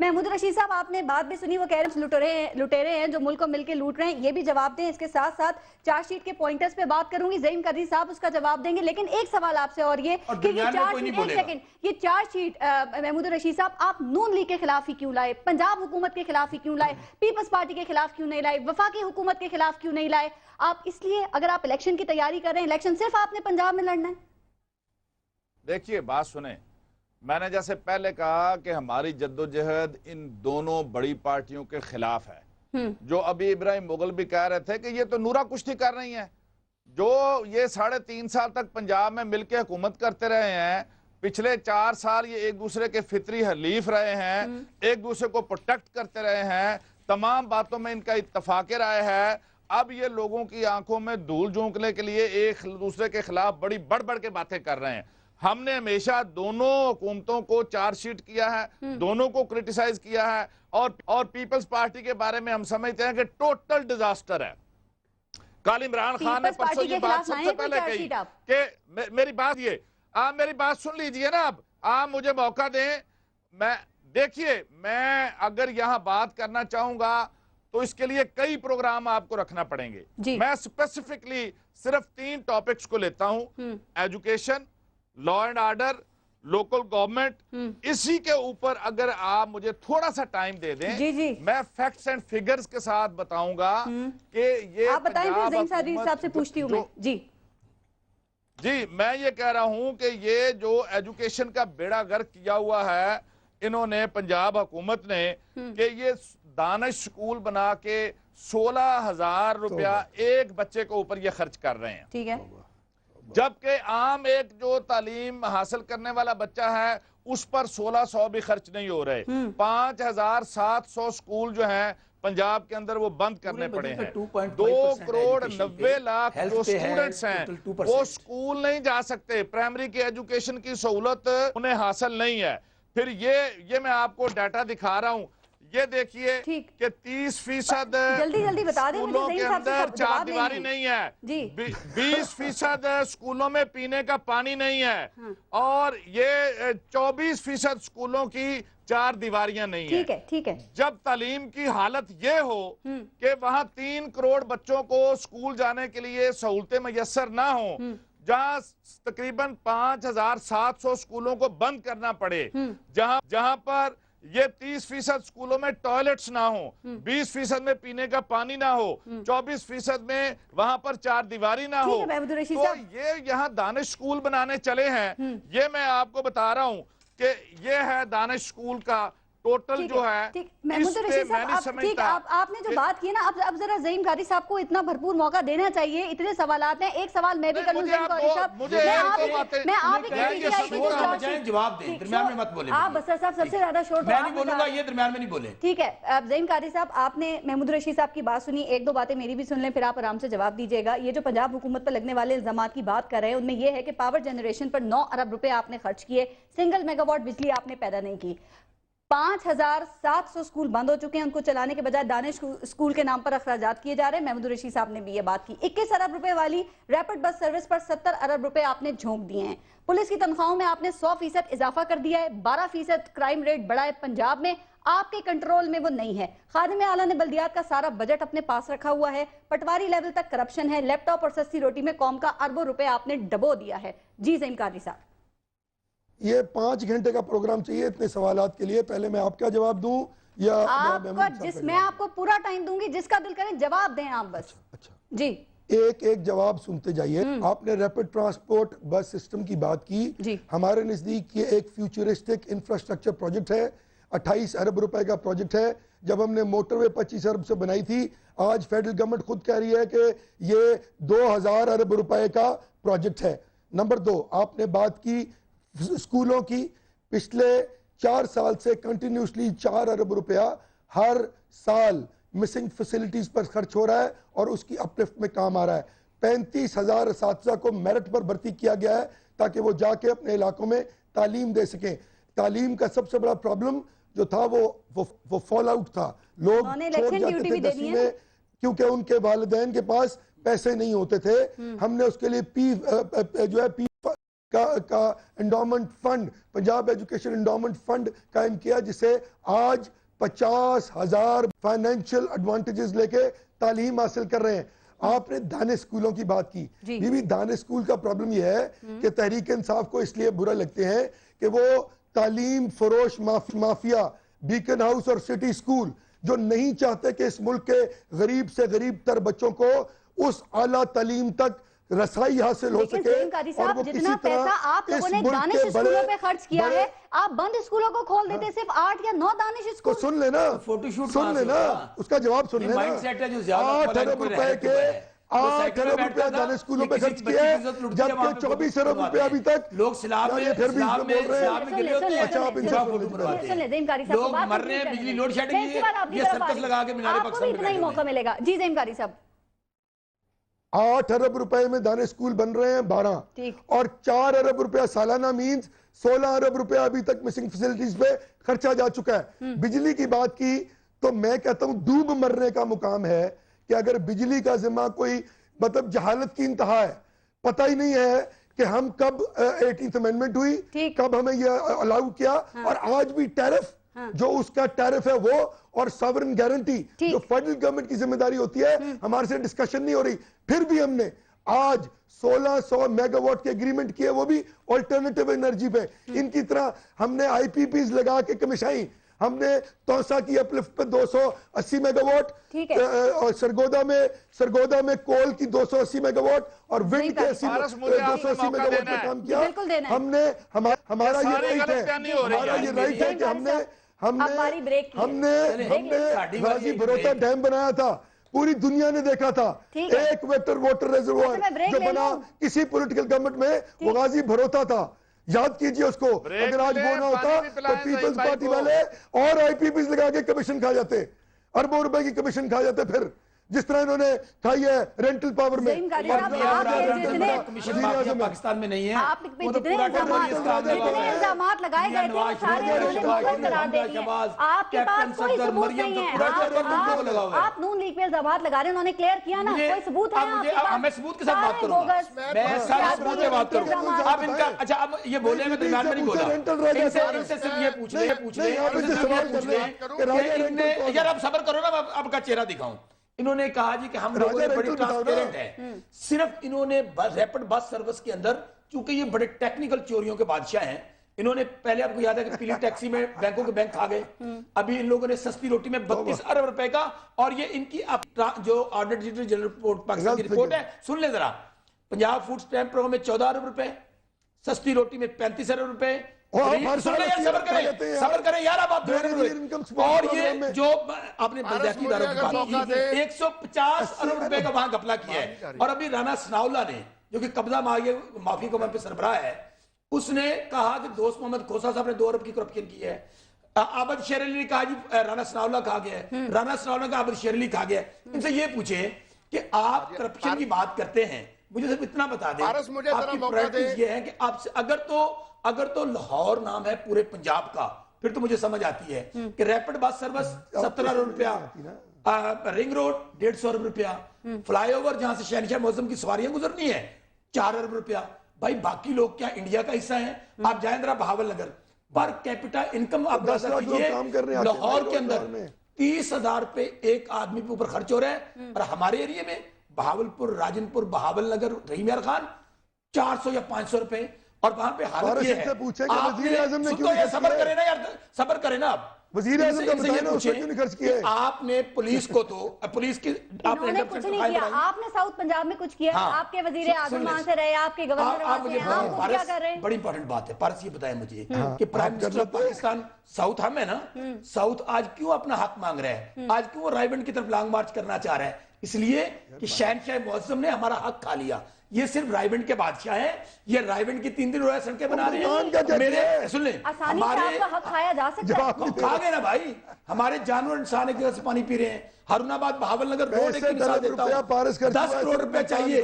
महमूद रशीद साहब, आपने बात भी सुनी, वो कह रहे हैं लुटेरे हैं जो मुल्क को मिलकर लूट रहे हैं, ये भी जवाब दें। इसके साथ साथ चार्जशीट के पॉइंटर्स पे बात करूंगी, ज़हीम कादरी साहब उसका जवाब देंगे। लेकिन एक सवाल आपसे और ये कि ये चार्जशीट महमूद रशीद साहब आप नून लीग के खिलाफ ही क्यों लाए, पंजाब हुकूमत के खिलाफ ही क्यों लाए, पीपल्स पार्टी के खिलाफ क्यों नहीं लाए, वफाकी हुकूमत के खिलाफ क्यों नहीं लाए? आप इसलिए, अगर आप इलेक्शन की तैयारी कर रहे हैं, इलेक्शन सिर्फ आपने पंजाब में लड़ना है? देखिए, बात सुने, मैंने जैसे पहले कहा कि हमारी जद्दोजहद इन दोनों बड़ी पार्टियों के खिलाफ है। जो अभी इब्राहिम मुगल भी कह रहे थे कि ये तो नूरा कुश्ती कर रही हैं, जो ये 3.5 साल तक पंजाब में मिलकर हुकूमत करते रहे हैं, पिछले 4 साल ये एक दूसरे के फितरी हलीफ रहे हैं, एक दूसरे को प्रोटेक्ट करते रहे हैं, तमाम बातों में इनका इत्तफाक राय है। अब ये लोगों की आंखों में धूल झोंकने के लिए एक दूसरे के खिलाफ बड़ी बढ़ बढ़ के बातें कर रहे हैं। हमने हमेशा दोनों हुकूमतों को चार्जशीट किया है, दोनों को क्रिटिसाइज किया है, और पीपल्स पार्टी के बारे में हम समझते हैं कि टोटल डिजास्टर है। कल इमरान खान ने परसों ये बात सबसे पहले कही कि मेरी बात ये, आप मेरी बात सुन लीजिए ना, अब आप मुझे मौका दें। देखिए, मैं अगर यहां बात करना चाहूंगा तो इसके लिए कई प्रोग्राम आपको रखना पड़ेंगे। मैं स्पेसिफिकली सिर्फ 3 टॉपिक्स को लेता हूं, education, law and order, local government. इसी के ऊपर अगर आप मुझे थोड़ा सा टाइम दे दें, मैं फैक्ट्स एंड फिगर्स के साथ बताऊंगा कि ये आप बताएं, फिर ज़हीम कादरी साहब से पूछती हूं मैं। जी, मैं ये कह रहा हूं कि ये जो एजुकेशन का बेड़ा गर्क किया हुआ है इन्होंने, पंजाब हुकूमत ने, कि ये दानिश स्कूल बना के 16,000 रुपया एक बच्चे के ऊपर ये खर्च कर रहे हैं। ठीक है, जबकि आम एक जो तालीम हासिल करने वाला बच्चा है उस पर 1600 भी खर्च नहीं हो रहे। 5,700 स्कूल जो हैं पंजाब के अंदर वो बंद करने पड़े हैं। 2,90,00,000 जो स्टूडेंट्स हैं वो स्कूल नहीं जा सकते, प्राइमरी की एजुकेशन की सहूलत उन्हें हासिल नहीं है। फिर ये मैं आपको डाटा दिखा रहा हूं, ये देखिए कि 30% जल्दी बता दें, स्कूलों के अंदर चार दीवारी नहीं है, 20% स्कूलों में पीने का पानी नहीं है, और ये 24% स्कूलों की 4 दीवारियां नहीं है। ठीक है। जब तालीम की हालत ये हो कि वहां 3 करोड़ बच्चों को स्कूल जाने के लिए सहूलतें मैसर ना हो, जहां तकरीबन 5,700 स्कूलों को बंद करना पड़े, जहां पर ये 30% स्कूलों में टॉयलेट्स ना हो, 20% में पीने का पानी ना हो, 24% में वहां पर 4 दीवारी ना हो, तो ये यहाँ दानिश स्कूल बनाने चले हैं। ये मैं आपको बता रहा हूं कि ये है दानिश स्कूल का टोटल जो है। महमूद रशीद साहब, आपने जो बात की ना, अब जरा ज़हीम कादरी साहब को इतना भरपूर मौका देना चाहिए। इतने सवालात हैं, एक सवाल मैं भी कर लूं। जवाब दें, मत बोले आप बसर साहब सबसे ज्यादा शोर मैं नहीं बोलूंगा, ये दरमियान में नहीं बोले। ठीक है, अब ज़हीम कादरी साहब, आपने महमूद रशीद साहब की बात सुनी, 1-2 बातें मेरी भी सुन लें, फिर आप आराम से जवाब दीजिएगा। ये जो पंजाब हुकूमत पर लगने वाले इल्जामात की बात कर रहे हैं, उनमें यह है कि पावर जनरेशन पर 9 अरब रुपए आपने खर्च किए, सिंगल मेगावाट बिजली आपने पैदा नहीं की, 5,700 स्कूल बंद हो चुके हैं, उनको चलाने के बजाय दानिश स्कूल के नाम पर अखराजात किए जा रहे हैं। महमूद रशीद साहब ने भी ये बात की। 21 अरब रुपए वाली रैपिड बस सर्विस पर 70 अरब रुपए आपने झोंक दिए हैं। पुलिस की तनख्वाहों में आपने 100% इजाफा कर दिया है। 12% क्राइम रेट बढ़ा है पंजाब में, आपके कंट्रोल में वो नहीं है। खादिम आला ने बल्दियात का सारा बजट अपने पास रखा हुआ है, पटवारी लेवल तक करप्शन है, लैपटॉप और सस्ती रोटी में कौम का अरबों रुपए आपने डबो दिया है। जी ज़हीम कादरी साहब, ये 5 घंटे का प्रोग्राम चाहिए इतने सवालात के लिए? पहले मैं आपका जवाब दूं या आपका? मैं आपको पूरा टाइम दूंगी, जिसका दिल करे जवाब दें आप बस। अच्छा जी, एक जवाब सुनते जाइए। आपने रैपिड ट्रांसपोर्ट बस सिस्टम की बात की। हमारे नजदीक ये एक फ्यूचरिस्टिक इंफ्रास्ट्रक्चर प्रोजेक्ट है, 28 अरब रुपए का प्रोजेक्ट है। जब हमने मोटरवे 25 अरब से बनाई थी, आज फेडरल गवर्नमेंट खुद कह रही है कि ये 2,000 अरब रुपए का प्रोजेक्ट है। नंबर 2, आपने बात की स्कूलों की। पिछले 4 साल से कंटिन्यूसली 4 अरब रुपया हर साल मिसिंग फैसिलिटीज पर खर्च हो रहा है और उसकी अपलिफ्ट में काम आ रहा है। 35,000 असातिज़ा को मेरिट पर भर्ती किया गया है ताकि वो जाके अपने इलाकों में तालीम दे सकें। तालीम का सबसे बड़ा प्रॉब्लम जो था वो फॉल आउट था। लोग छोड़ जाते थे 10वीं में क्योंकि उनके वालिदैन के पास पैसे नहीं होते थे। हमने उसके लिए पी का endowment fund, Punjab education endowment fund कायम किया, जिसे आज 50,000 फाइनेंशियल एडवांटेजेस लेके तालीम हासिल कर रहे हैं। आपने दाने स्कूलों की बात की, बीबी दाने स्कूल का प्रॉब्लम यह है कि तहरीक इंसाफ को इसलिए बुरा लगते हैं कि वो तालीम फरोश माफिया बीकन हाउस और सिटी स्कूल जो नहीं चाहते कि इस मुल्क के गरीब से गरीब तर बच्चों को उस आला तालीम तक रसाई हासिल हो लेकिन सके। सलीम कादी साहब, जितना पैसा आप लोगों ने दानिश स्कूलों पे खर्च किया है, आप बंद स्कूलों को खोल देते, सिर्फ 8 या 9 दानिश को स्कूल। सुन लेना, फोटोशूट सुन लेना, उसका जवाब सुन लेना। माइंडसेट है जो ज्यादा 8 अरब रुपए के 8 अरब रुपया दानिश स्कूलों पे खर्च किया है, जबकि 24 अरब रुपया अभी तक लोग सलाब में फिर भी सलाब बोल में रहे सलाब में गिरे होते हैं। अच्छा, आप इनसे अच्छा, सुन फोटो लीजिए। बनवाते सुन ले, ज़हीम कारी हैं। साहब, लोग बात मर रहे हैं, नहीं बिजली करनी। लोड शेडिंग मैं इसके बाद आपकी ये तरफ सर्कस आ रही लगा के हूं। मीनारे आपको भी पाकिस्तान में इतना ही बैठे मौका हुए हैं। मिलेगा। जी ज़हीम कारी साहब, 8 अरब रुपए में दाने स्कूल बन रहे हैं 12, ठीक। और 4 अरब रुपया सालाना मीन्स 16 अरब रुपया अभी तक मिसिंग फैसिलिटीज पे खर्चा जा चुका है। बिजली की बात की तो मैं कहता हूं डूब मरने का मुकाम है कि अगर बिजली का जिम्मा कोई मतलब जहालत की इंतहा है, पता ही नहीं है कि हम कब 18th अमेंडमेंट हुई, ठीक। कब हमें ये अलाउ किया, और आज भी टैरिफ जो उसका टैरिफ है वो और सॉवरेन गारंटी ठीक। जो फेडरल गवर्नमेंट की जिम्मेदारी होती है, हमारे से डिस्कशन नहीं हो रही। फिर भी हमने आज 1600 मेगावाट के एग्रीमेंट किए, वो भी ऑल्टरनेटिव एनर्जी पे। इनकी तरह हमने आईपीपीज लगा के कमिशाई, हमने तौसा की अपलिफ्ट पे 280 मेगावाट, ठीक है। और सरगोदा में कोल की 280 मेगावाट और विंड के 280 मेगावाट पे काम किया। बिल्कुल देना है। हमने हमारा ये सारी राइट है, गलतफहमी हो रही है। हमारा ये राइट है कि हमने अब बारी ब्रेक की है। साड़ी वाली गाजी एक भरोता ब्रेक। डैम बनाया था, पूरी दुनिया ने देखा था। ठीक है। एक वेक्टर वाटर रिजर्वोयर अच्छा, मैं ब्रेक जो ले बना लूं? किसी पॉलिटिकल गवर्नमेंट में, वो गाजी भरोता था। याद कीजिए उसको। ब्रेक अगर आज ले, वो ना होता पानी भी तो पिलाएं पीपल्स भाई पार्टी को। वाले और आईपीपीज लगा के कमीशन खा जाते, अरबों रुपए की कमीशन खा जाते। फिर जिस तरह इन्होंने खाई है रेंटल पावर में। ज़हीम कारी और साहब, ये आप बराबर ये जितने कमीशन वज़ीर माफिया आज़म है। पाकिस्तान में नहीं है। आप पे वो तो जितने पूरा इल्जाम टेररिस्ट काम कर रहा है। इल्जामात लगाए गए थे, वो सारे उन्होंने मुखर करार दे दिए। आपके पास कोई सबूत नहीं है। आप नून लीग पे इल्जामात लगा रहे हैं, उन्होंने क्लियर किया ना, कोई सबूत है आपके पास? मैं सबूत के साथ बात सारे करूंगा। बोगस। मैं सारे सबूत से बात करूंगा। इल्जामात। अब इनका अच्छा, अब ये बोले मैं दरमियान में नहीं बोला। इनसे सिर्फ ये पूछ ले, नहीं, आप इनसे सवाल कर रहे हैं कि राजा रेंटल कौन है? यार आप सबर करो ना, मैं आपका चेहरा दिखाऊं। इन्होंने कहा जी कि हम लोगों ने राजा बड़ी रेंटल बताओ ना। ट्रांसपेरेंट है। सिर्फ इन्होंने रैपिड बस सर्विस के अंदर, चूंकि ये बड़े टेक्निकल चोरियों के बादशाह हैं, इन्होंने पहले आपको याद है कि पीली टैक्सी में बैंकों के बैंक खा गए। अभी इन लोगों ने सस्ती रोटी में 32 अरब रुपए का, और ये इनकी जो ऑडिटर जनरल रिपोर्ट पाकिस्तान की रिपोर्ट है, सुन ले जरा। पंजाब फूड स्टैम्प प्रोग्राम में 14 अरब रुपए, सस्ती रोटी में 35 अरब रुपए। सबर करें यार, आप बात और ये जो आपने बलदैकी दारों की बात की, 150 अरब रुपए का वहां घपला किया है। और अभी राना सनाउल्लाह ने, जो कि कब्जा माफी को पे सरबराह है, उसने कहा कि दोस्त मोहम्मद खोसा साहब ने 2 अरब की करप्शन की है। आबद शेर अली ने कहा जी राना सनाउल्लाह खा गया है, राना सनाउल्लाह का आबद शेर अली खा गया है। इनसे ये पूछे कि आप करप्शन की बात करते हैं, मुझे सिर्फ इतना बता दें, आपकी प्रायोरिटीज ये है कि आपसे अगर तो लाहौर नाम है पूरे पंजाब का, फिर तो मुझे समझ आती है कि रैपिड बस सर्विस 17 अरब रुपया, रिंग रोड 150 अरब रुपया, फ्लाईओवर जहां से शहनशाह मौसम की सवारियां गुजरनी है 4 अरब रुपया। भाई बाकी लोग क्या इंडिया का हिस्सा है? आप जाएं जरा बहावल नगर, पर कैपिटा इनकम आप 10 लाख लोग काम कर रहे हैं लाहौर के अंदर 30,000 पे एक आदमी के ऊपर खर्च हो रहा है, और हमारे एरिया में बहावलपुर, राजनपुर, बहावल नगर, रहीम यार खान 400 या 500 रुपए। और वहां पे हालत ये है, वज़ीर आज़म ने क्यों सबर करें ना यार, सबर करें ना आप। वज़ीर आज़म का बताएं ना, उसने क्यों नहीं खर्च किया है? आपने पुलिस को तो पुलिस की उन्होंने कुछ नहीं किया। आपने साउथ पंजाब में कुछ किया? हाँ। आपके वजीर आज़म वहां से रहे, आपके गवर्नर वहां से हैं, आप वो क्या कर रहे हैं? बड़ी इंपॉर्टेंट बात है पारस, ये बताएं मुझे कि prime minister of Pakistan south हम है ना, साउथ आज क्यों अपना हक मांग रहा है? आज क्यों वो रायबंड की तरफ लॉन्ग मार्च करना चाह रहा है? इसलिए कि शहनशाह मौसम ने हमारा हक खा लिया। ये सिर्फ रायबंड के बादशाह हैं, ये रायबंड की 3 दिन हो रहा है सड़कें बना रहे हैं। मेरे सुन ले, आसानी से आपका हक खाया जा सकता है। खा गए ना भाई, हमारे जानवर इंसान एक जगह से पानी पी रहे हैं। हारूनाबाद बहावल नगर रोड की मिसाल देता हूं, 10 करोड़ रुपए चाहिए,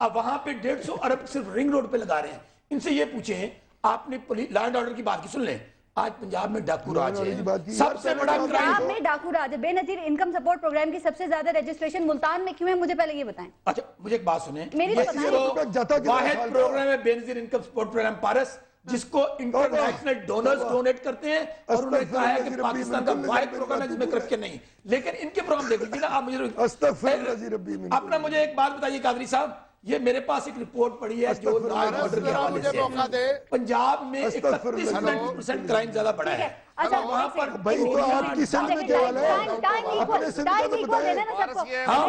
अब वहां पे 150 अरब सिर्फ रिंग रोड पे लगा रहे हैं। इनसे ये पूछे, आपने लॉ एंड ऑर्डर की बात की, सुन ले, आज पंजाब में डाकू राज वाली बात की। है, सबसे बड़ा पंजाब क्राइम। पंजाब में डाकू राज है। बेनजीर इनकम सपोर्ट प्रोग्राम की सबसे ज्यादा रजिस्ट्रेशन मुल्तान में क्यों है, मुझे पहले ये बताएं। अच्छा मुझे एक बात सुने, मेरी तो ये बताएं। इसको जाता कितना वाहिद साल प्रोग्राम है बेनजीर इनकम सपोर्ट प्रोग्राम पारस, जिसको इंटरनेशनल डोनर्स डोनेट करते हैं और उन्होंने कहा है कि पाकिस्तान का वाहिद प्रोग्राम है जिसमें करप्शन नहीं। लेकिन इनके प्रोग्राम देख लीजिए ना आप। मुझे अपना मुझे एक बात बताइए कादरी साहब, ये मेरे पास एक रिपोर्ट पड़ी है जो लॉ एंड ऑर्डर के हवाले से पंजाब में 31% क्राइम ज्यादा बढ़ा है। अच्छा, वहां पर भाई तो आपकी सिंध में क्या वाला है? अपने सिंध का तो बताएं। हाँ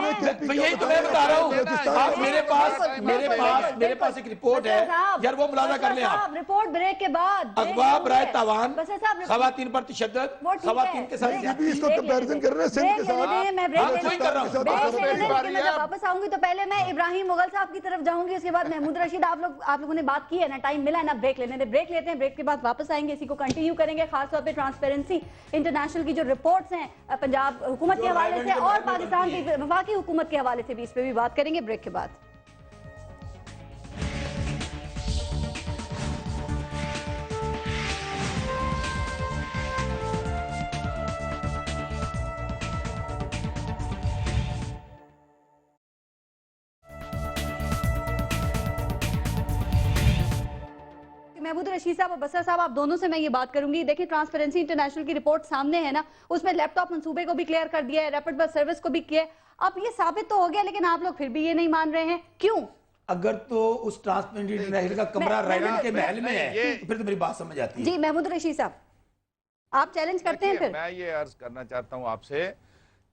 यही तो मैं बता रहा हूँ। आप मेरे पास एक रिपोर्ट है यार, वो मुलाजा कर लें आप। रिपोर्ट ब्रेक के बाद अगवा बराए तावान, खवातीन पर तशद्दुद, खवातीन के साथ ये भी इसको कंपैरिजन कर रहे हैं सिंध के साथ। मैं वही कर रहा हूँ। मैं वापस आऊंगी तो पहले मैं इब्राहिम मुगल साहब की तरफ जाऊंगी, उसके बाद महमूद रशीद। आप लोगों ने बात की है ना, टाइम मिला है ना ब्रेक लेने दे। ब्रेक लेते हैं, ब्रेक के बाद वापस आएंगे, इसी को कंटिन्यू करेंगे। खासतौर पे ट्रांसपेरेंसी इंटरनेशनल की जो रिपोर्ट्स हैं पंजाब हुकूमत के हवाले से और पाकिस्तान की वफाकी हुकूमत के हवाले से भी, इस पे भी बात करेंगे ब्रेक के बाद। महमूद रशीद साहब और बसर साहब, आप दोनों से मैं ये बात करूंगी। देखिए, ट्रांसपेरेंसी इंटरनेशनल की रिपोर्ट सामने है ना, उसमें लैपटॉप मंसूबे को भी क्लियर कर दिया है, रैपिड बस सर्विस को भी किया है। अब ये साबित तो हो गया, लेकिन आप लोग फिर भी ये नहीं मान रहे हैं, क्यों? अगर तो उस ट्रांसपेरेंसी इंटरनेशनल का कमरा राइडन के महल में है तो फिर तो मेरी बात समझ आती है। जी महमूद रशीद साहब, आप चैलेंज करते हैं फिर? मैं ये अर्ज करना चाहता हूं आपसे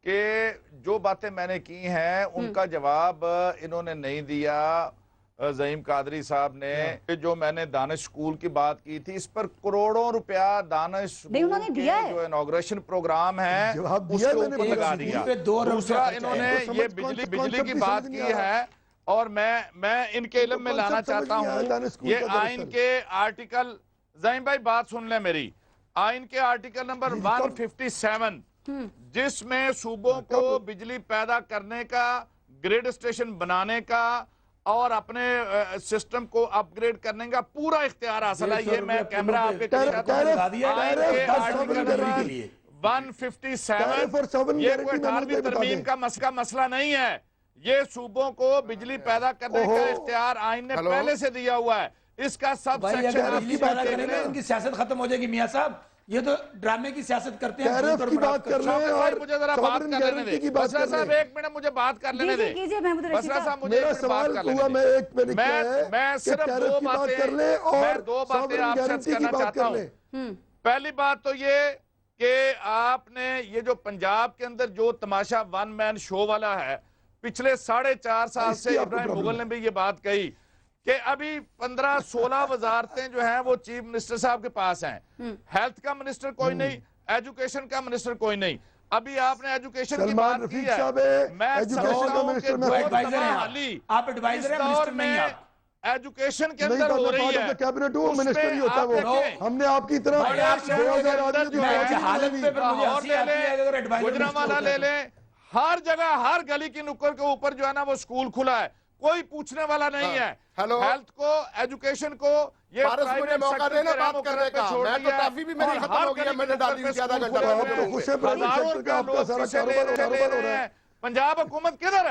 कि जो बातें मैंने की हैं उनका जवाब इन्होंने नहीं दिया। ज़हीम कादरी साहब ने जो मैंने दानिश स्कूल की बात की थी, इस पर करोड़ों रुपया दानिश स्कूल के जो इनॉग्रेशन प्रोग्राम है उसके ऊपर लगा दिया। दूसरा इन्होंने ये बिजली की बात की है, और मैं इनके इल्म में लाना चाहता हूँ ये आइन के आर्टिकल, ज़हीम भाई बात सुन ले मेरी, आइन के आर्टिकल नंबर 157 जिसमें सूबों को बिजली पैदा करने का, ग्रिड स्टेशन बनाने का और अपने सिस्टम को अपग्रेड करने का पूरा इख्तियार हासिल है। ये मैं कैमरा आपके 157 ये कोई 18वीं तरमीम का मसला नहीं है। ये सूबों को बिजली पैदा करने का इख्तियार आइन ने पहले से दिया हुआ है। इसका सब सेक्शन उनकी सियासत खत्म हो जाएगी मियां साहब। ये तो ड्रामे की सियासत करते हैं। की बात कर रहे हैं और मुझे जरा बात कर लेने दे। बसरा साहब एक मिनट मुझे बात कर लेने दे। बसरा साहब मुझे बात कर लेने दे। मैं सिर्फ दो बातें आपसे करना चाहता हूँ। पहली बात तो ये कि आपने ये जो पंजाब के अंदर जो तमाशा वन मैन शो वाला है, पिछले 4.5 साल से इब्राहिम मुगल ने भी ये बात कही कि अभी 15-16 वजारतें जो हैं वो चीफ मिनिस्टर साहब के पास हैं। हेल्थ का मिनिस्टर कोई नहीं, एजुकेशन का मिनिस्टर कोई नहीं। अभी आपने एजुकेशन की बात की है, मैं समझता हूं कि आप एडवाइजर हैं, मिनिस्टर नहीं आप। एजुकेशन के अंदर हो रही है, कैबिनेट वो मिनिस्टर ही होता है वो। हमने आपकी तरह गुजरांवाला ले लें, हर जगह हर गली की नुक्कड़ के ऊपर जो है ना वो स्कूल खुला है, कोई पूछने वाला नहीं है। हेल्थ को, एजुकेशन को, ये मुझे मौका देना बात करने का। मैं तो काफी भी मेरी खत्म हो गई है, मैंने डाली हुई आधा घंटा। पंजाब हुकूमत किधर है?